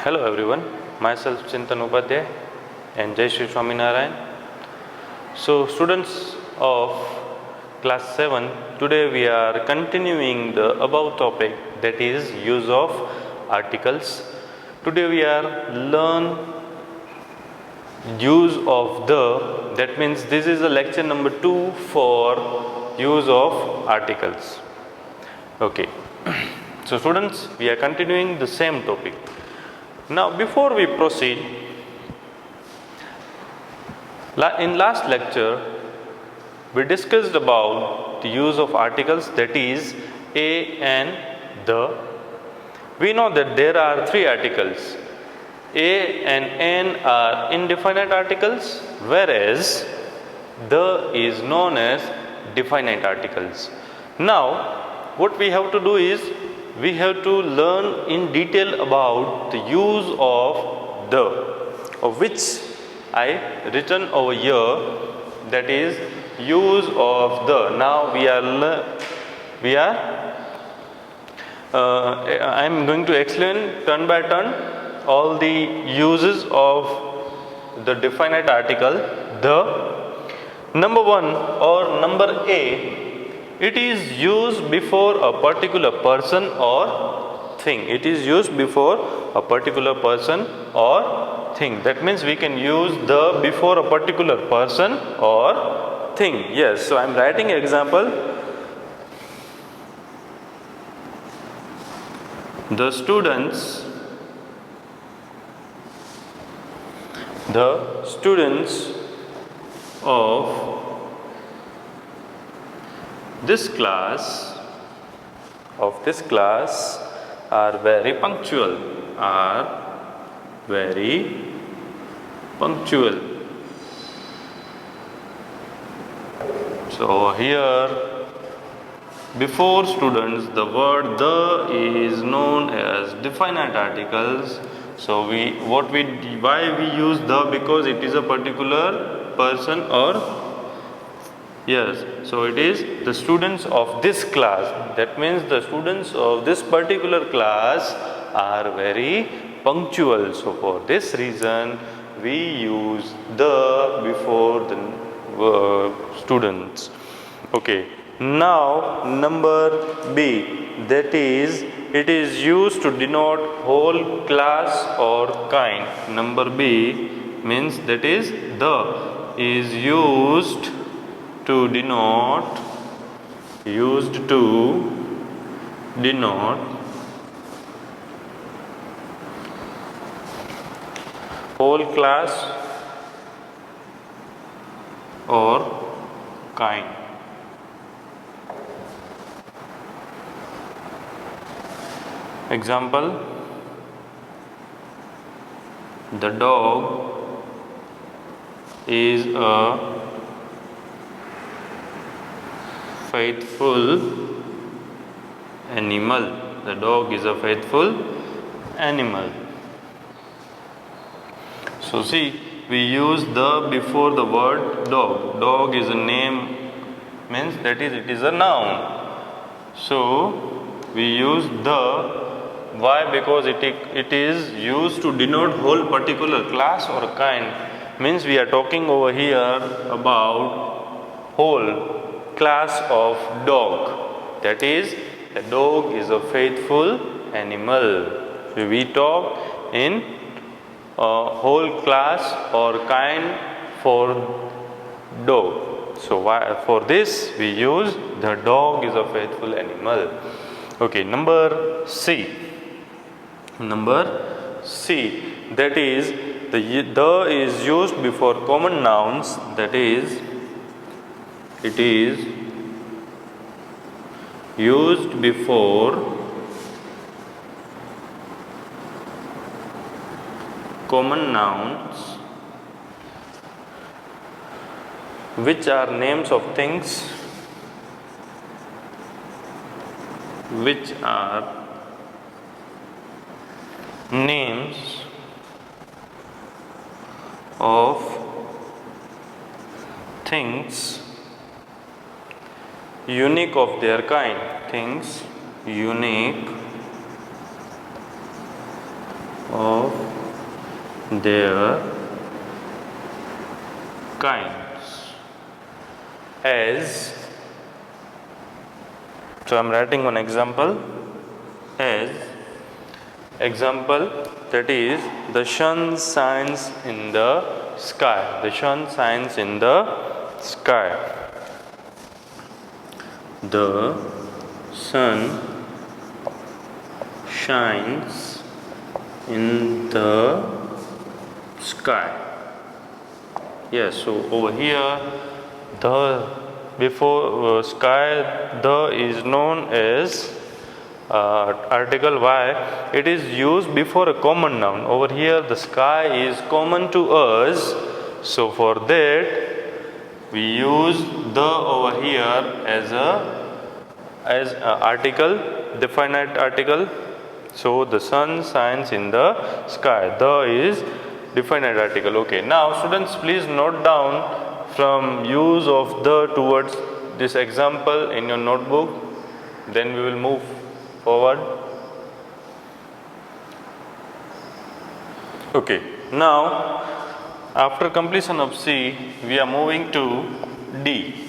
Hello everyone, myself Chintan Upadhyay and Jai Shri Swaminarayan. So students of class 7, today we are continuing the above topic, that is use of articles. Today we are learn use of the, that means this is a lecture number 2 for use of articles. Okay. So students, we are continuing the same topic. Now before we proceed, in last lecture we discussed about the use of articles, that is a and the. We know that there are three articles. A and an are indefinite articles, whereas the is known as definite articles. Now what we have to do is we have to learn in detail about the use of the, of which I written over here, that is use of the. Now I am going to explain turn by turn all the uses of the definite article the. Number 1 or number A, it is used before a particular person or thing. It is used before a particular person or thing. That means we can use the before a particular person or thing. Yes, so I am writing an example. The students of this class are very punctual. So here before students, the word the is known as definite articles. So why we use the? Because it is a particular person or, yes, so it is the students of this class. That means the students of this particular class are very punctual. So for this reason we use the before the students. Okay. Now number B, that is it is used to denote whole class or kind. Number B means that is the is used to denote whole class or kind. Example, the dog is a faithful animal. The dog is a faithful animal. So see, we use the before the word dog. Dog is a name, means that is it is a noun. So we use the. Why? Because it is used to denote whole particular class or kind. Means we are talking over here about whole class of dog. That is, the dog is a faithful animal. So we talk in whole class or kind for dog. So for this we use the dog is a faithful animal. Okay, number C, that is the is used before common nouns. That is, it is used before common nouns which are names of things, which are names of things unique of their kind. Things unique of their kinds. As, so I'm writing one example. As example, that is, the sun shines in the sky. The sun shines in the sky. The sun shines in the sky. Yes, so over here, the before sky, the is known as article. Why? It is used before a common noun. Over here, the sky is common to us, so for that we use the over here as a article, definite article. So the sun shines in the sky. The is definite article. Okay. Now students, please note down from use of the towards this example in your notebook. Then we will move forward. Okay. Now after completion of C, we are moving to D.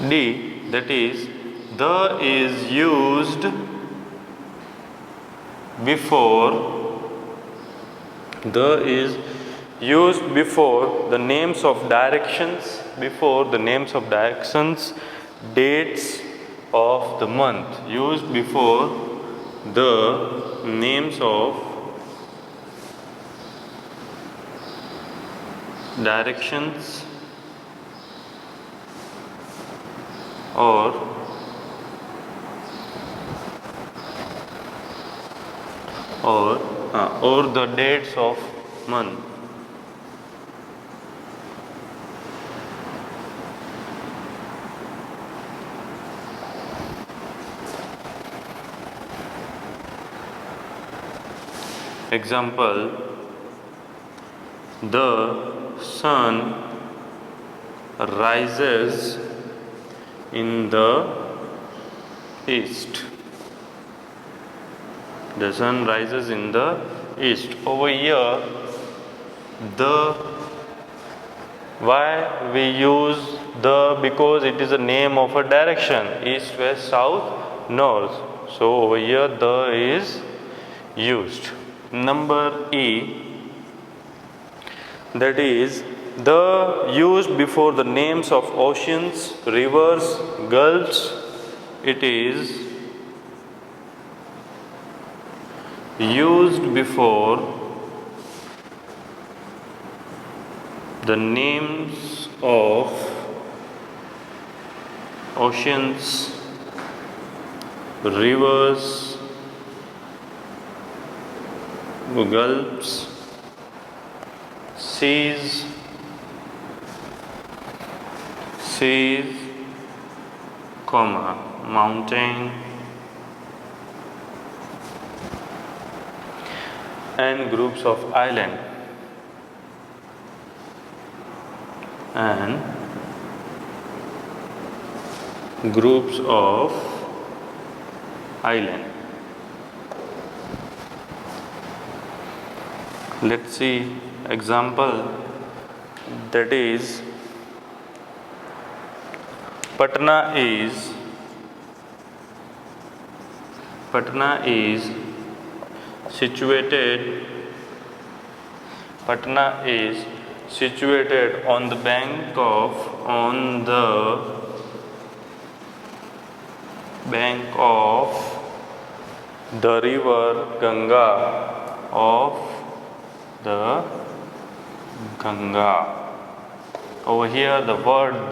D, that is, the is used before the names of directions, dates of the month, used before the names of directions or the dates of month. Example, the sun rises in the east. The sun rises in the east. Over here, the, why we use the? Because it is a name of a direction, east, west, south, north. So over here the is used. Number E, that is, the used before the names of oceans, rivers, gulfs. It is used before the names of oceans, rivers, gulfs, seas, mountain, and groups of island, Let's see example, that is, Patna is situated on the bank of the river Ganga, Over here the word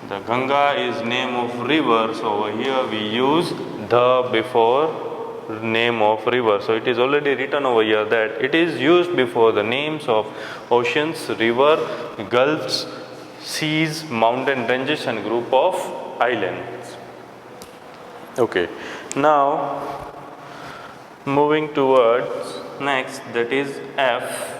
the Ganga is name of river, so over here we use the before name of river. So it is already written over here that it is used before the names of oceans, river, gulfs, seas, mountain ranges and group of islands. Okay, now moving towards next, that is F.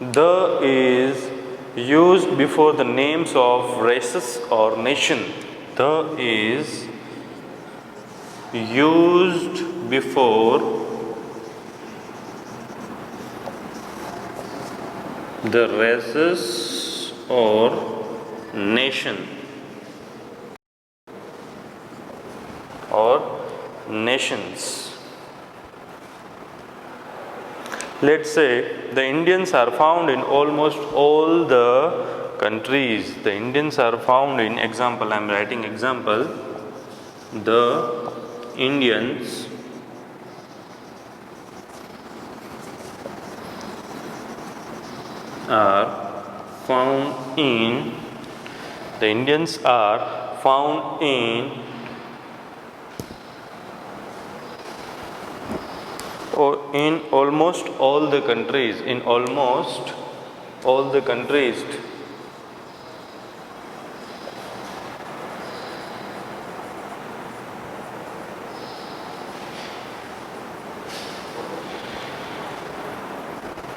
The is used before the names of races or nation. The is used before the races or nation or nations. Let's say the Indians are found in almost all the countries. The Indians are found in, example, I am writing example, the Indians are found in, the Indians are found in almost all the countries, in almost all the countries.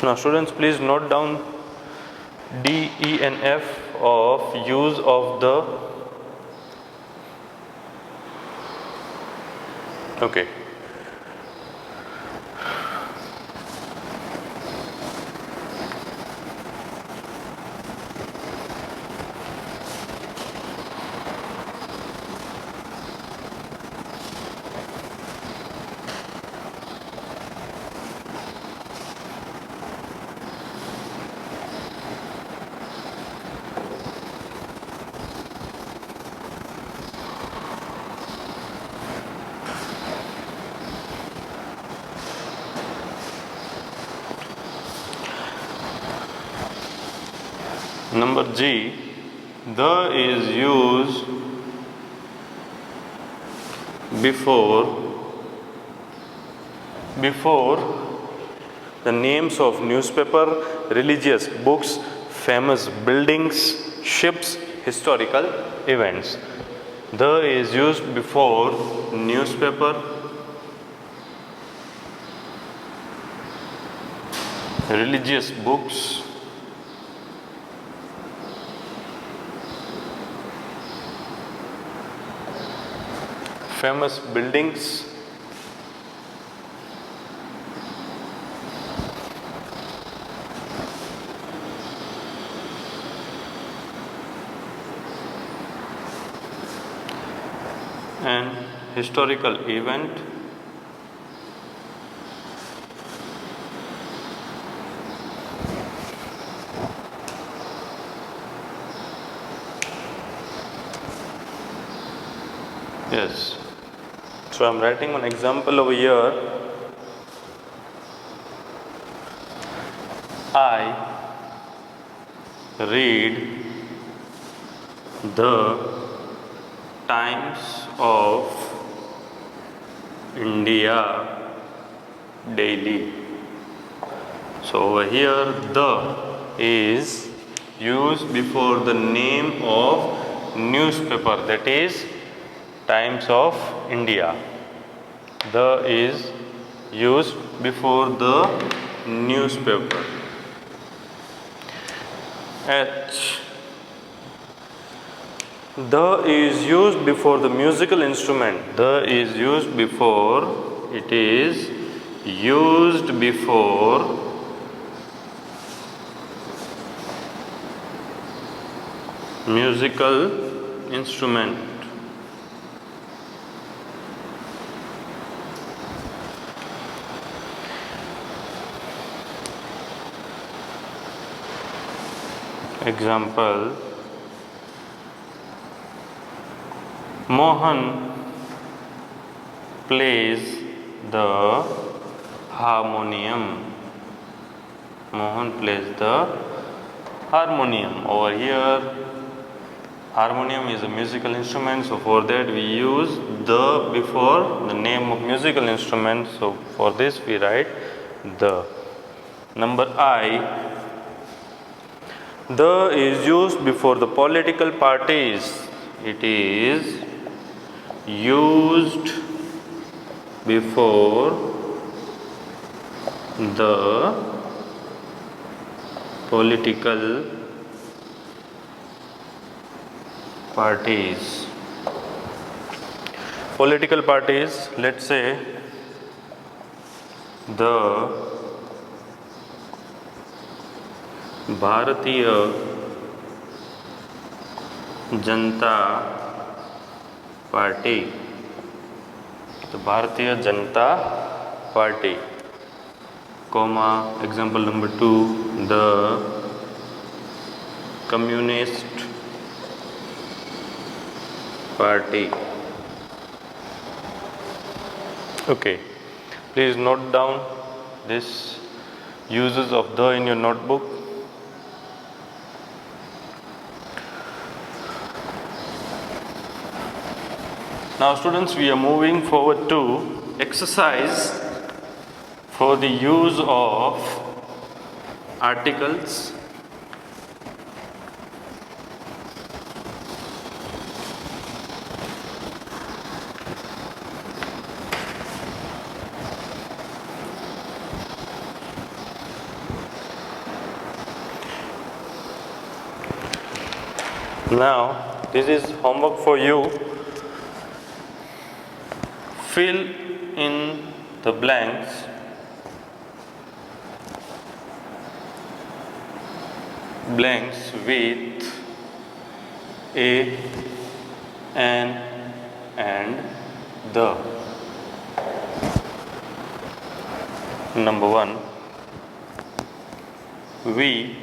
Now students, please note down D, E and F of use of the, okay. Number G, the is used before the names of newspaper, religious books, famous buildings, ships, historical events. The is used before newspaper, religious books, famous buildings, and historical event. Yes. So I am writing one example over here. I read the Times of India daily. So over here, the is used before the name of newspaper, that is Times of India. The is used before the newspaper. H, the is used before the musical instrument. The is used before, it is used before musical instrument. Example, Mohan plays the harmonium. Mohan plays the harmonium. Over here, Harmonium is a musical instrument, so for that we use the before the name of musical instrument. So for this we write the. Number I, the is used before the political parties. It is used before the political parties. Political parties, let's say the Bharatiya Janata party. तो Bharatiya Janata party, comma, example number 2, the communist party. Okay, please note down this uses of the in your notebook. Now students, we are moving forward to exercise for the use of articles. Now this is homework for you. Fill in the blanks with a, an, and the. Number 1, we.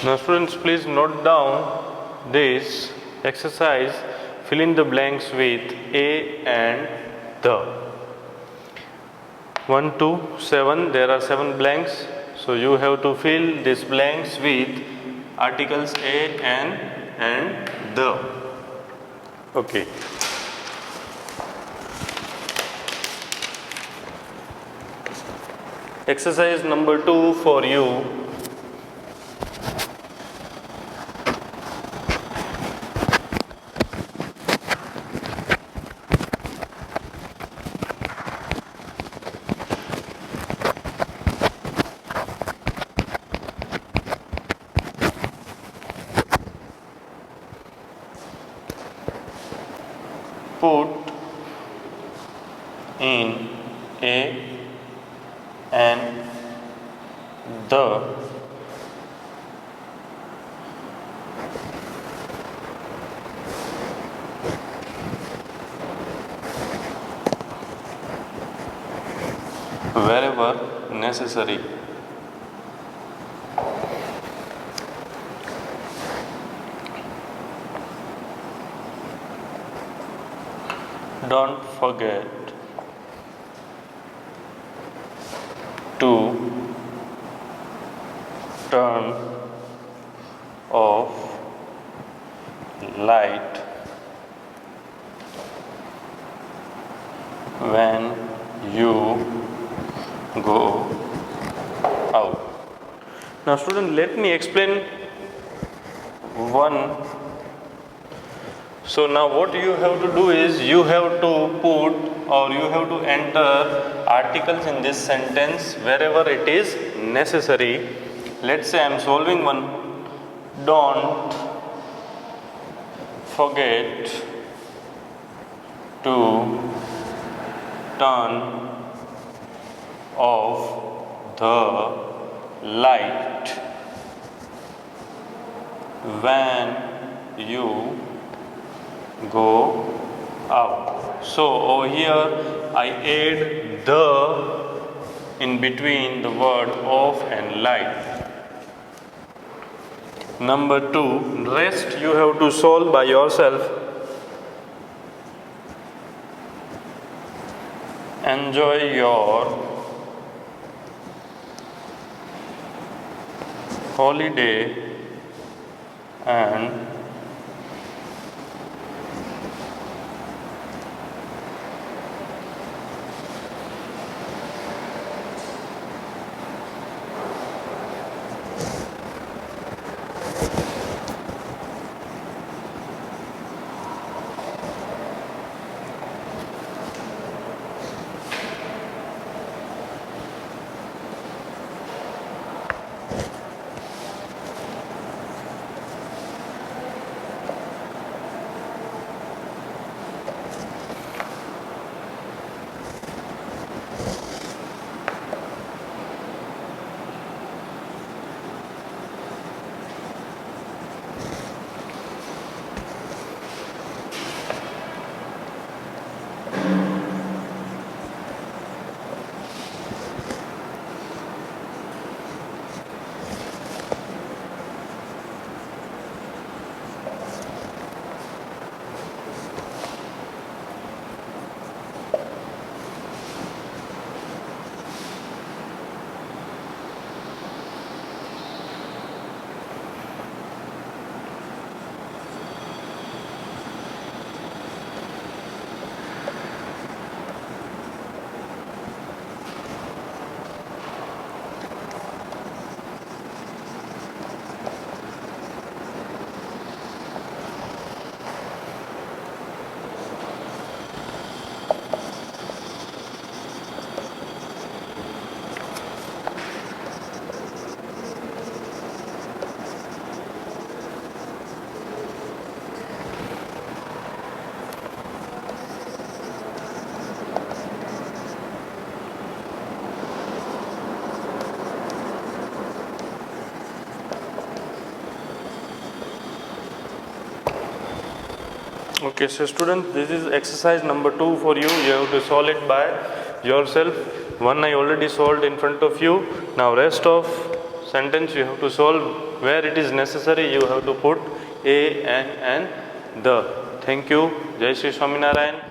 Now students, please note down this exercise. Fill in the blanks with a and the. 1 to 7, there are 7 blanks. So you have to fill these blanks with articles a and the. Okay. Exercise number 2 for you. Put in a and the wherever necessary. Don't forget to turn off light when you go out. Now student, let me explain one. So now what you have to do is you have to put or you have to enter articles in this sentence wherever it is necessary. Let's say I am solving one. Don't forget to turn off the light when you go out. So over here I add the in between the word off and light. Number 2, rest you have to solve by yourself. Enjoy your holiday and okay, so students, this is exercise number 2 for you. You have to solve it by yourself. One I already solved in front of you. Now rest of sentence you have to solve. Where it is necessary, you have to put a, an, and the. Thank you. Jai Shri Swaminarayan.